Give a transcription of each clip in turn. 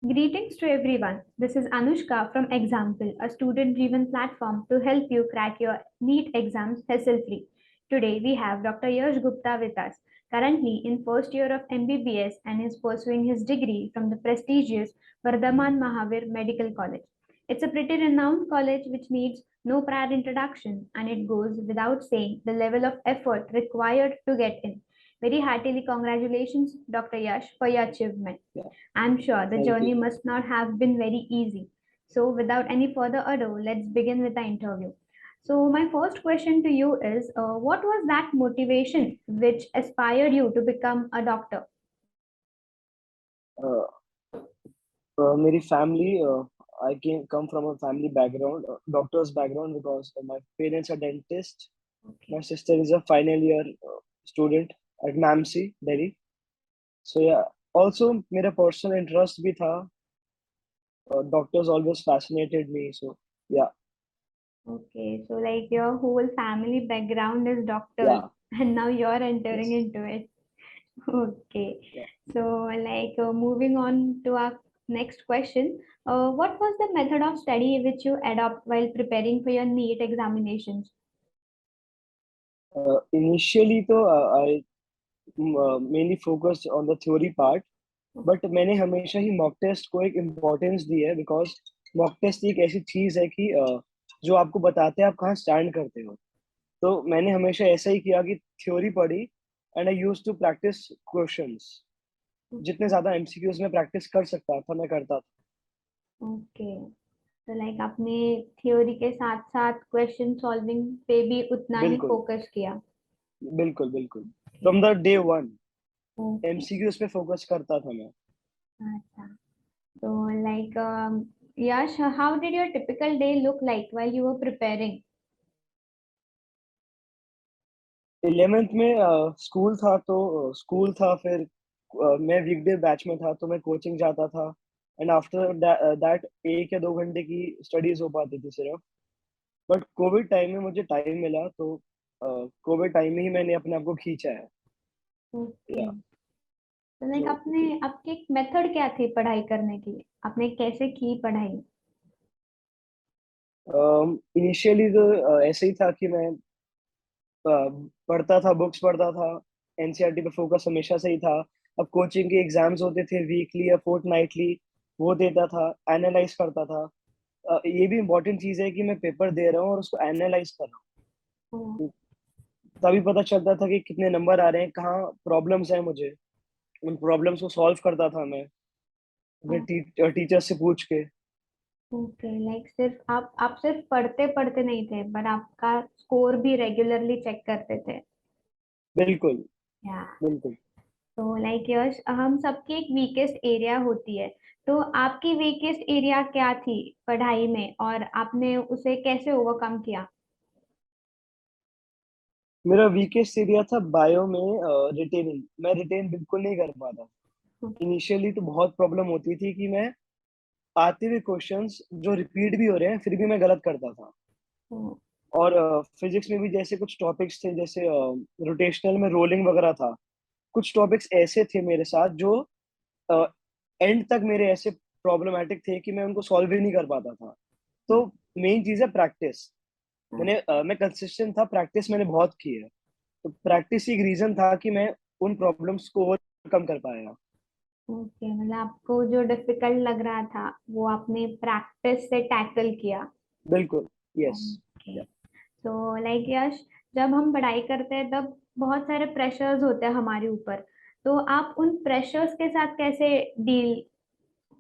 Greetings to everyone. This is Anushka from Example, a student driven platform to help you crack your NEET exams hassle free. Today we have Dr. Yash Gupta with us, currently in first year of MBBS and is pursuing his degree from the prestigious Vardhaman Mahavir Medical College. It's a pretty renowned college which needs no prior introduction, and it goes without saying the level of effort required to get in. Very heartily congratulations, Dr. Yash, for your achievement. Yeah, I'm sure the thank journey you. must not have been very easy. So, without any further ado, let's begin with the interview. So, my first question to you is what was that motivation which aspired you to become a doctor? Uh, मेरी family, I come from a family background, doctor's background because my parents are dentists. My Okay. sister is a final year student at MAMC, Delhi. So yeah, also मेरा personal interest भी था. Doctors always fascinated me. So yeah, Okay, so like your whole family background is doctors, yeah, and now you're entering yes, into it. Okay, yeah. so like moving on to our next question, what was the method of study which you adopt while preparing for your NEET examinations? Initially तो I mainly focused on the theory part. But मैंने हमेशा ही mock test को एक importance दी है because mock test एक ऐसी चीज है कि जो आपको बताते हैं आप कहाँ स्टैंड करते हो. तो मैंने हमेशा ऐसा ही किया कि थ्योरी पढ़ी and I use to practice questions. जितने ज्यादा एमसीक्यूज में प्रैक्टिस कर सकता था मैं करता था. ओके, तो लाइक आपने थ्योरी के साथ साथ क्वेश्चन सॉल्विंग पे भी उतना ही बिल्कुल, फोकस किया. बिल्कुल, बिल्कुल. Okay. From the day one okay. MCQs पे फोकस करता था मैं. अच्छा, तो like Yash, how did your typical day look like while you were preparing? 11th में स्कूल था तो स्कूल था फिर मैं वीकडे बैच में था तो मैं कोचिंग जाता था एंड आफ्टर दैट 1 या 2 घंटे की स्टडीज हो पाती थी सिर्फ. बट कोविड टाइम में मुझे टाइम मिला तो कोविड टाइम में ही मैंने अपने आप को खींचा है. ओके, या तो लाइक तो आपने आपकी मेथड क्या थी पढ़ाई करने की? आपने कैसे की पढ़ाई? इनिशियली तो ऐसे ही था कि मैं पढ़ता था, बुक्स पढ़ता था. एनसीईआरटी पे फोकस हमेशा से ही था. अब कोचिंग के एग्जाम्स होते थे वीकली या फोर्टनाइटली, वो देता था, एनालाइज करता था. ये भी इम्पोर्टेंट चीज है कि मैं पेपर दे रहा हूँ और उसको एनालाइज कर रहा ओ, हूँ. तभी पता चलता था कि कितने नंबर आ रहे हैं, कहाँ प्रॉब्लम्स हैं मुझे. उन प्रॉब्लम्स को सॉल्व करता था मैं अपने टीचर से पूछ के. ओके, लाइक सिर्फ आप सिर्फ पढ़ते पढ़ते नहीं थे पर आपका स्कोर भी रेगुलरली चेक करते थे. बिल्कुल, या, बिल्कुल. तो लाइक यश, हम सबकी एक वीकेस्ट एरिया होती है. तो आपकी वीकेस्ट एरिया क्या थी पढ़ाई में और आपने उसे कैसे ओवरकम किया? मेरा वीकेस्ट एरिया था बायो में रिटेनिंग. मैं रिटेन बिल्कुल नहीं कर पाता. इनिशियली तो बहुत प्रॉब्लम होती थी कि मैं आते हुए क्वेश्चंस जो रिपीट भी हो रहे हैं फिर भी मैं गलत करता था. ओ, और फिजिक्स में भी जैसे कुछ टॉपिक्स थे, जैसे रोटेशनल में रोलिंग वगैरह था. कुछ टॉपिक्स ऐसे थे मेरे साथ जो एंड तक मेरे ऐसे प्रॉब्लमेटिक थे कि मैं उनको सॉल्व ही नहीं कर पाता था. तो मेन चीज है प्रैक्टिस. मैं कंसिस्टेंट था, प्रैक्टिस मैंने बहुत की है. तो प्रैक्टिस ही एक रीजन था कि मैं उन प्रॉब्लम्स को ओवरकम कर पाया. ओके, मतलब आपको जो डिफिकल्ट लग रहा था वो आपने प्रैक्टिस से टैकल किया. बिल्कुल. यस. ओके, तो लाइक यश, जब हम पढ़ाई करते हैं तब बहुत सारे प्रेशर्स होते हैं हमारे ऊपर. तो आप उन प्रेशर्स के साथ कैसे डील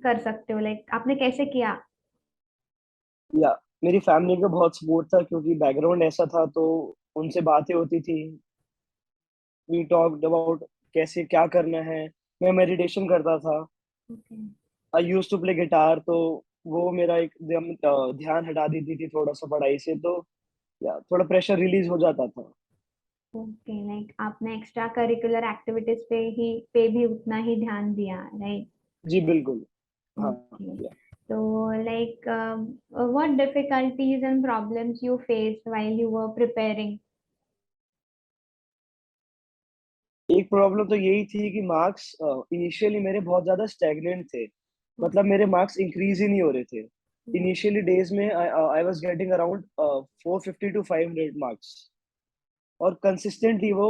कर सकते हो? लाइक आपने कैसे किया? या मेरी फैमिली का बहुत सपोर्ट था क्योंकि बैकग्राउंड ऐसा था, तो उनसे बातें होती थी. वी टॉक्ड अबाउट कैसे क्या करना है. मैं मेडिटेशन करता था. Okay. I use to play guitar, तो वो मेरा एकदम ध्यान हटा देती थी थोड़ा सा पढ़ाई से. तो या थोड़ा प्रेशर रिलीज हो जाता था. ओके, लाइक आपने एक्स्ट्रा करिकुलर एक्टिविटीज पे भी उतना ही ध्यान दिया, राइट? जी बिल्कुल. हाँ. ओके, या तो like what difficulties and problems you faced while you were preparing? एक प्रॉब्लम तो यही थी कि मार्क्स इनिशियली मेरे बहुत ज्यादा स्टैग्नेंट थे. मतलब मेरे मार्क्स इंक्रीज ही नहीं हो रहे थे। इनिशियली डेज में I was getting around 450 to 500 marks, और कंसिस्टेंटली वो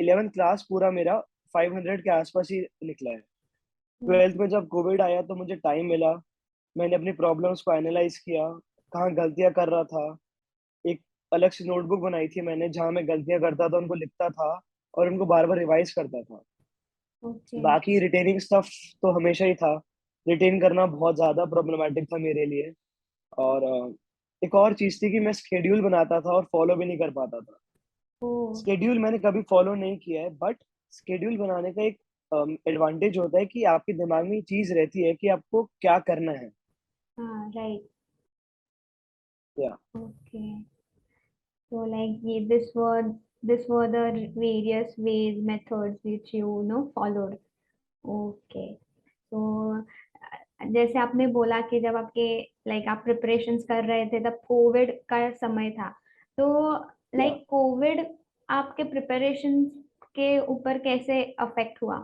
11th क्लास पूरा मेरा 500 के आसपास ही निकला है। 12th में जब कोविड आया तो मुझे टाइम मिला, मैंने अपनी प्रॉब्लम्स को एनालाइज किया, कहाँ गलतियां कर रहा था। एक अलग से नोटबुक बनाई थी मैंने, जहाँ मैं गलतियां करता था उनको लिखता था और उनको बार बार रिवाइज करता था। ओके। बाकी रिटेनिंग स्टफ तो हमेशा ही था, रिटेन करना बहुत ज्यादा प्रॉब्लमेटिक था मेरे लिए। और एक और चीज थी कि मैं स्केड्यूल बनाता था और फॉलो भी नहीं कर पाता था। ओ। स्केड्यूल मैंने कभी फॉलो नहीं किया है, बट स्केड्यूल बनाने का एक एडवांटेज होता है कि आपके दिमाग में ये चीज रहती है कि आपको क्या करना है। हाँ, राइट। या okay. So like this were the various ways methods which followed. Okay. So जैसे आपने बोला कि जब आपके लाइक आप प्रिपरेशंस कर रहे थे तब कोविड का समय था, तो या लाइक कोविड आपके प्रिपरेशंस के ऊपर कैसे अफेक्ट हुआ?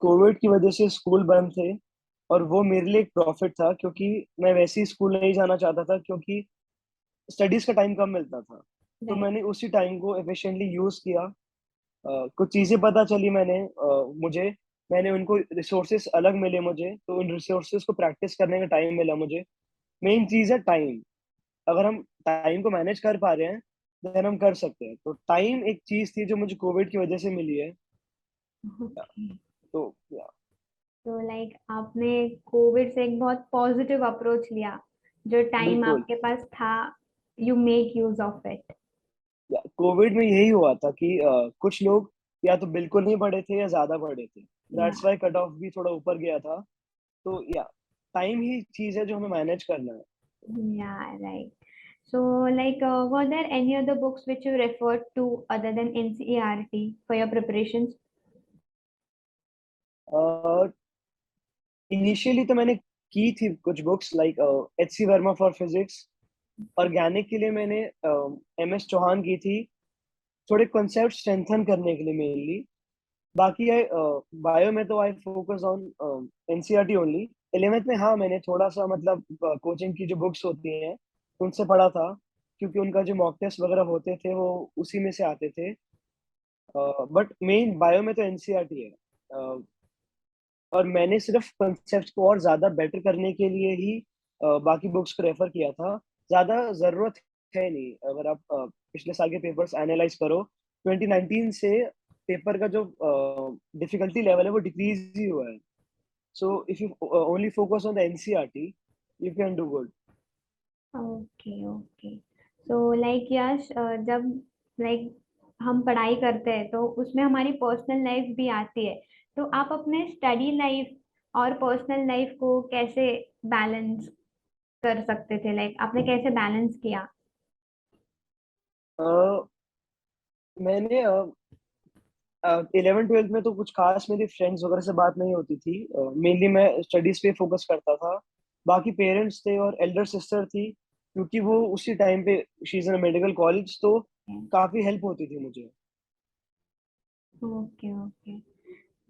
कोविड की वजह से स्कूल बंद थे, और वो मेरे लिए एक प्रॉफिट था, क्योंकि मैं वैसे ही स्कूल नहीं जाना चाहता था, क्योंकि स्टडीज का टाइम कम मिलता था। तो राइट। मैंने उसी टाइम को एफिशिएंटली यूज किया। कुछ चीजें पता चली मुझे, मैंने उनको रिसोर्सेस अलग मिले मुझे, तो उन रिसोर्सेस को प्रैक्टिस करने का टाइम मिला मुझे। मेन चीज है टाइम। अगर हम टाइम को मैनेज कर पा रहे हैं देन हम कर सकते हैं। तो टाइम एक चीज थी जो मुझे कोविड की वजह से मिली है। ओके। तो या, तो लाइक आपने कोविड से एक बहुत पॉजिटिव अप्रोच लिया, जो टाइम बिल्कुल। आपके पास था, you make use of it. Covid में यही हुआ था कि कुछ लोग या तो बिल्कुल नहीं पढ़े थे या ज्यादा पढ़े थे। या दैट्स वाई कट ऑफ भी थोड़ा ऊपर गया था। तो या, टाइम ही चीज है जो हमें मैनेज करना है। Yeah, right. So, like, were there any other books which you referred to other than NCERT for your preparations? Initially तो मैंने की थी कुछ books like H.C. Verma for physics. Organic के लिए मैंने M.S. चौहान की थी, थोड़े कॉन्सेप्ट स्ट्रेंथन करने के लिए मेनली। बाकी आई बायो में तो I focus on NCERT only. 11th में हाँ, मैंने थोड़ा सा मतलब कोचिंग की जो बुक्स होती हैं उनसे पढ़ा था, क्योंकि उनका जो मॉक टेस्ट वगैरह होते थे वो उसी में से आते थे। बट मेन बायो में तो एनसीईआरटी है। और मैंने सिर्फ कंसेप्ट को और ज्यादा बेटर करने के लिए ही बाकी बुक्स को रेफर किया था। ज्यादा जरूरत है नहीं। अगर आप पिछले साल के पेपर्स एनालाइज करो, 2019 से पेपर का जो डिफिकल्टी लेवल है वो डिक्रीज ही हुआ है। So if you only focus on the NCERT you can do good. Okay, okay. So, like, यश, जब लाइक हम पढ़ाई करते हैं तो उसमें हमारी पर्सनल लाइफ भी आती है, तो आप अपने स्टडी लाइफ और पर्सनल लाइफ को कैसे बैलेंस कर सकते थे? लाइक आपने कैसे बैलेंस किया? मैंने 11 12 में तो कुछ खास मेरी फ्रेंड्स वगैरह से बात नहीं होती थी। मेनली मैं स्टडीज पे फोकस करता था। बाकी पेरेंट्स थे और एल्डर सिस्टर थी, क्योंकि वो उसी टाइम पे she is in medical college, तो काफी हेल्प होती थी मुझे। Okay, okay.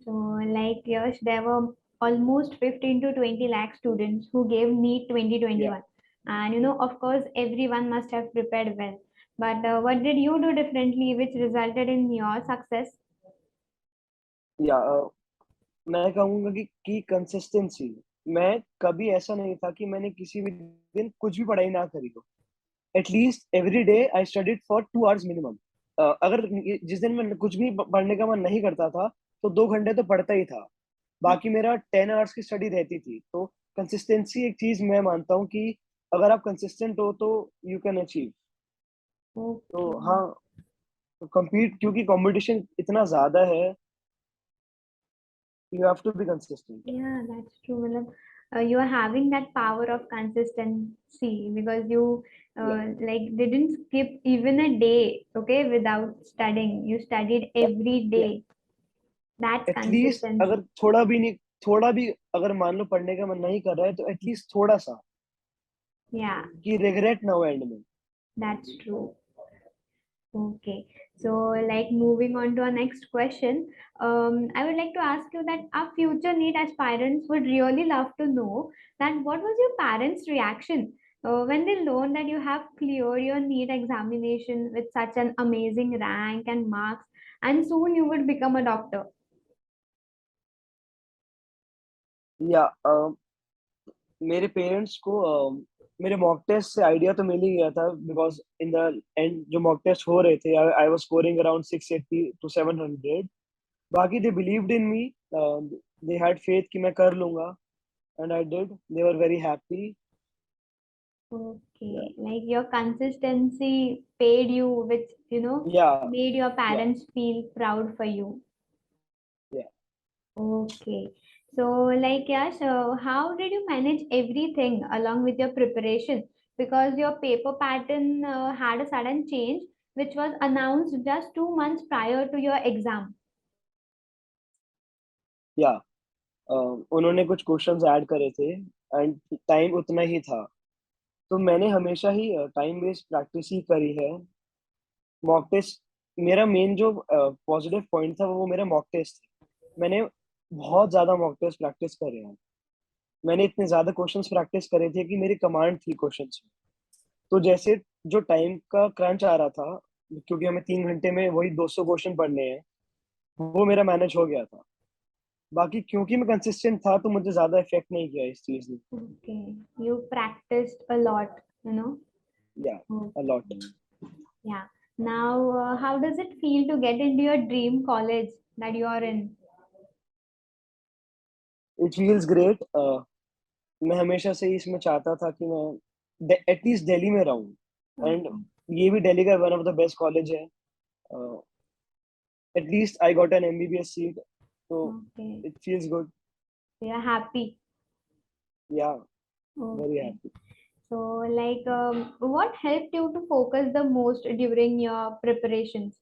So, like, yes, there were almost 15 to 20 lakh students who gave NEET या 2021. And, of course, everyone must have prepared well. But what did you do differently which resulted in your success? या मैं कहूंगा कि consistency. मैं कभी ऐसा नहीं था कि मैंने किसी भी दिन कुछ भी पढ़ाई ना करी हो। At least every day I studied for 2 hours minimum. अगर जिस दिन मैं कुछ भी पढ़ने का मन नहीं करता था तो 2 घंटे तो पढ़ता ही था। बाकी मेरा 10 आवर्स की स्टडी रहती थी। तो कंसिस्टेंसी एक चीज मैं मानता हूँ कि अगर आप कंसिस्टेंट हो तो यू कैन अचीव। तो Okay. हाँ, compete क्योंकि कंपटीशन इतना ज्यादा है, you have to be consistent. Yeah, that's true. मतलब, you are having that power of consistency because you या like didn't skip even a day, okay, without studying. You studied every या day. That's at least consistency. अगर थोड़ा भी नहीं, थोड़ा भी अगर मान लो पढ़ने का मन नहीं कर रहा है तो एटलीस्ट थोड़ा सा, Yeah, कि रिग्रेट ना हो एंड में। that's true. Okay. So, like moving on to our next question, I would like to ask you that our future NEET aspirants would really love to know that what was your parents' reaction when they learned that you have cleared your NEET examination with such an amazing rank and marks, and soon you would become a doctor. या मेरे parents को मेरे mock test से idea तो मिल ही गया था because in the end जो मॉक टेस्ट हो रहे थे I was scoring around 680 to 700. बाकी they believed in me, they had faith कि मैं कर लूंगा and I did. They were very happy. Okay, like your consistency paid you, which या made your या parents feel proud for you. या Okay. So, like Yash, how did you manage everything along with your preparation? Because your paper pattern had a sudden change, which was announced just 2 months prior to your exam. या उन्होंने कुछ questions add करे थे and time उतना ही था. तो मैंने हमेशा ही टाइम बेस्ड प्रैक्टिस ही करी है. मॉक टेस्ट मेरा मेन जो पॉजिटिव पॉइंट था वो मेरा मॉक टेस्ट था. मैंने बहुत ज्यादा मॉक टेस्ट प्रैक्टिस करे हैं. मैंने इतने ज्यादा क्वेश्चंस प्रैक्टिस करे थे कि मेरी कमांड थी क्वेश्चंस में. तो जैसे जो टाइम का क्रंच आ रहा था, क्योंकि हमें 3 घंटे में वही 200 क्वेश्चन पढ़ने हैं, वो मेरा मैनेज हो गया था. बाकी क्योंकि मैं कंसिस्टेंट था तो मुझे ज्यादा इफेक्ट नहीं किया इस चीज ने. Okay. You practiced a lot, you know? या a lot. Okay. Yeah. Now, how does it feel to get into your dream college that you are in? It feels great. मैं हमेशा से ही इसमें चाहता था कि मैं एटलीस्ट दिल्ली में रहूं. And Okay. ये भी दिल्ली का one of the best college है. At least I got an MBBS seat, तो Okay. It feels good. You are happy. या very Okay. Happy. So, like, what helped you to focus the most during your preparations?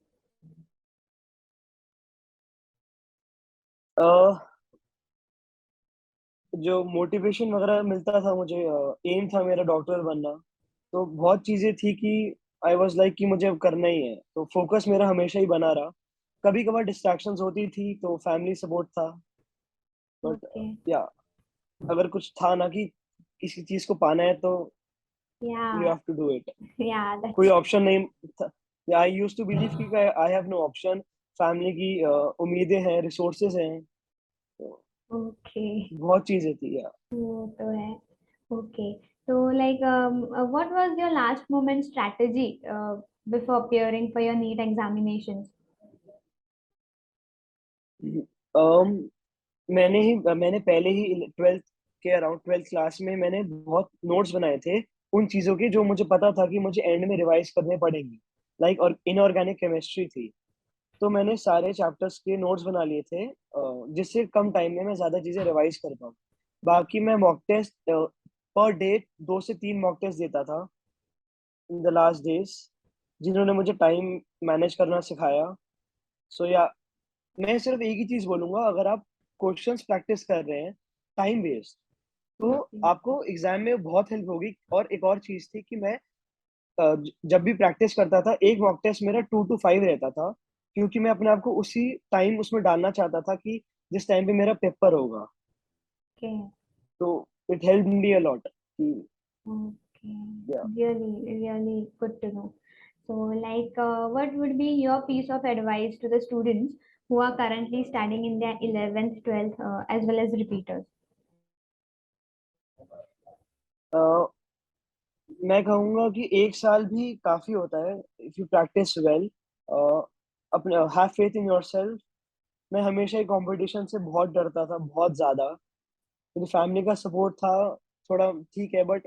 जो motivation वगैरह मिलता था मुझे, M था मेरा डॉक्टर बनना. तो बहुत चीजें थी कि आई वाज लाइक कि मुझे अब करना ही है, तो फोकस मेरा हमेशा ही बना रहा. कभी कभार डिस्ट्रैक्शंस होती थी तो फैमिली सपोर्ट था. But Okay. या अगर कुछ था ना कि किसी चीज को पाना है तो you Yeah. Have to do it. Yeah, कोई that's ऑप्शन नहीं था. या आई यूज्ड टू बिलीव कि I have no option. Family की उम्मीदें हैं, रिसोर्सेज हैं, तो okay. बहुत चीजें थी. या वो तो है. Okay. So, like, what was your last moment strategy before appearing for your NEET examinations? मैंने पहले ही 12th के अराउंड 12th क्लास में मैंने बहुत नोट्स बनाए थे उन चीजों के जो मुझे पता था कि मुझे एंड में रिवाइज करने पड़ेंगी. लाइक और इनऑर्गेनिक केमिस्ट्री थी. तो मैंने सारे चैप्टर्स के नोट्स बना लिए थे, जिससे कम टाइम में मैं ज्यादा चीजें रिवाइज कर पाऊँ. बाकी मैं मॉक टेस्ट पर डे 2 से 3 मॉक टेस्ट देता था इन द लास्ट डेज, जिन्होंने मुझे टाइम मैनेज करना सिखाया. सो या मैं सिर्फ एक ही चीज बोलूंगा, अगर आप क्वेश्चंस प्रैक्टिस कर रहे हैं टाइम वेस्ट, तो Okay. आपको एग्जाम में बहुत हेल्प होगी. और एक और चीज थी कि मैं जब भी प्रैक्टिस करता था एक मॉक टेस्ट मेरा 2 to 5 रहता था, क्योंकि मैं अपने आप को उसी टाइम उसमें डालना चाहता था कि जिस टाइम पे मेरा पेपर होगा. Okay. तो it help me a lot. Okay. या Really, really good to know. So, like, what would be your piece of advice to the students who are currently studying in their 11th, 12th, as well as repeaters? मैं कहूंगा कि एक साल भी काफी होता है इफ यू प्रैक्टिस वेल. अपने हैव फेथ इन योरसेल्फ. मैं हमेशा ही कंपटीशन से बहुत डरता था, बहुत ज्यादा. मेरी फैमिली का सपोर्ट था थोड़ा, ठीक है, बट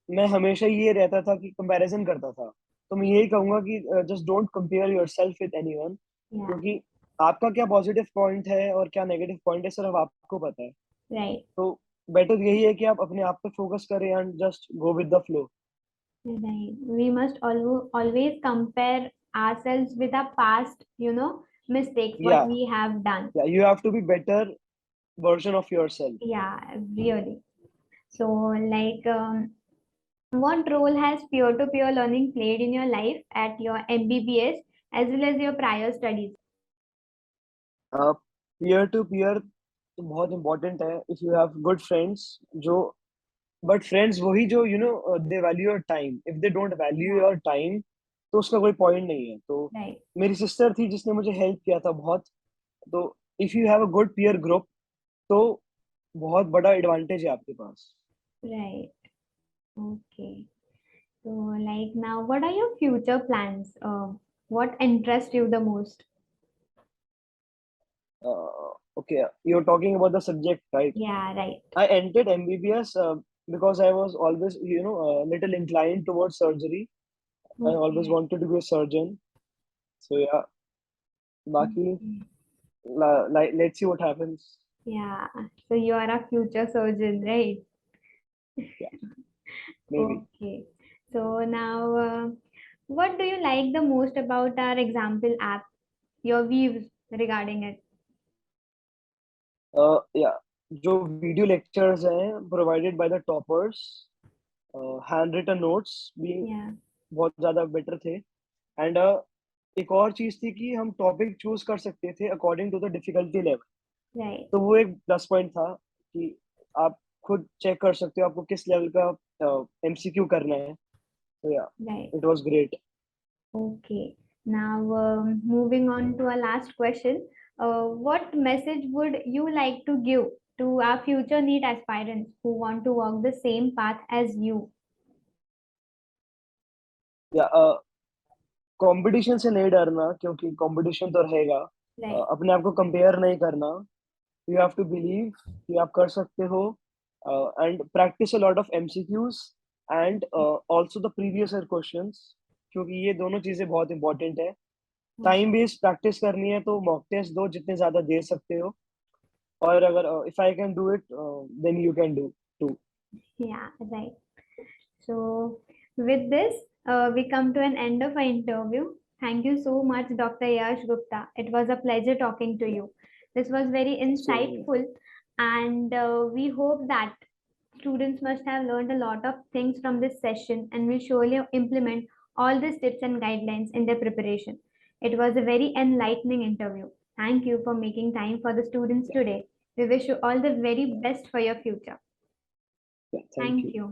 मैं हमेशा ये रहता था कि कंपैरिजन करता था. तो मैं यही कहूंगा कि just don't compare yourself with anyone, Yeah, क्योंकि आपका क्या पॉजिटिव पॉइंट है और क्या नेगेटिव पॉइंट है सिर्फ आपको पता है. right. तो बेटर यही है कि आप अपने आप पे फोकस करें and just go with the flow. Right. We must always compare ourselves with our past, mistakes, what या we have done. या you have to be better version of yourself. Yeah, really. So, like, what role has peer-to-peer learning played in your life at your MBBS, as well as your prior studies? Peer to peer तो बहुत important है if you have good friends जो but friends वही जो they value your time if they don't value Yeah, your time तो उसका कोई point नहीं है तो right, मेरी सिस्टर थी जिसने मुझे हेल्प किया था बहुत तो if you have a good peer group तो बहुत बड़ा एडवांटेज है आपके पास right. Okay. So, like now, what are your future plans? What interests you the most? Okay you are talking about the subject right Yeah, right. I entered MBBS because I was always a little inclined towards surgery. I always Okay. wanted to be a surgeon. So yeah, बाकी Okay. like let's see what happens. Yeah. So you are a future surgeon, right? Yeah, maybe. Okay. So now, what do you like the most about our example app? Your views regarding it? Yeah, जो video lectures हैं provided by the toppers, handwritten notes भी Yeah, बहुत ज़्यादा better थे. And एक और चीज़ थी कि हम टॉपिक चूज कर सकते थे according to the difficulty level right, तो वो एक प्लस पॉइंट था कि आप खुद चेक कर सकते हो आपको किस लेवल का एमसीक्यू करना है तो या right. It was great Okay. Now, moving on to our last question. What message would you like to give to our future NEET aspirants who want to walk the same path as you? या competition से नहीं डरना क्योंकि competition तो रहेगा Right, अपने आप को कंपेयर नहीं करना यू हैव टू बिलीव कि आप कर सकते हो and practice a lot of MCQs and also the previous year questions क्योंकि ये दोनों चीजें बहुत इंपॉर्टेंट है टाइम बेस्ड प्रैक्टिस करनी है तो मॉक टेस्ट दो जितने ज्यादा दे सकते हो और अगर if I can do it then you can do too yeah, right. So, with this, we come to an end of our interview. Thank you so much, Dr. Yash Gupta. It was a pleasure talking to you. This was very same insightful, and we hope that students must have learned a lot of things from this session and will surely implement all these tips and guidelines in their preparation. It was a very enlightening interview. Thank you for making time for the students today. We wish you all the very best for your future. Thank Thank you you.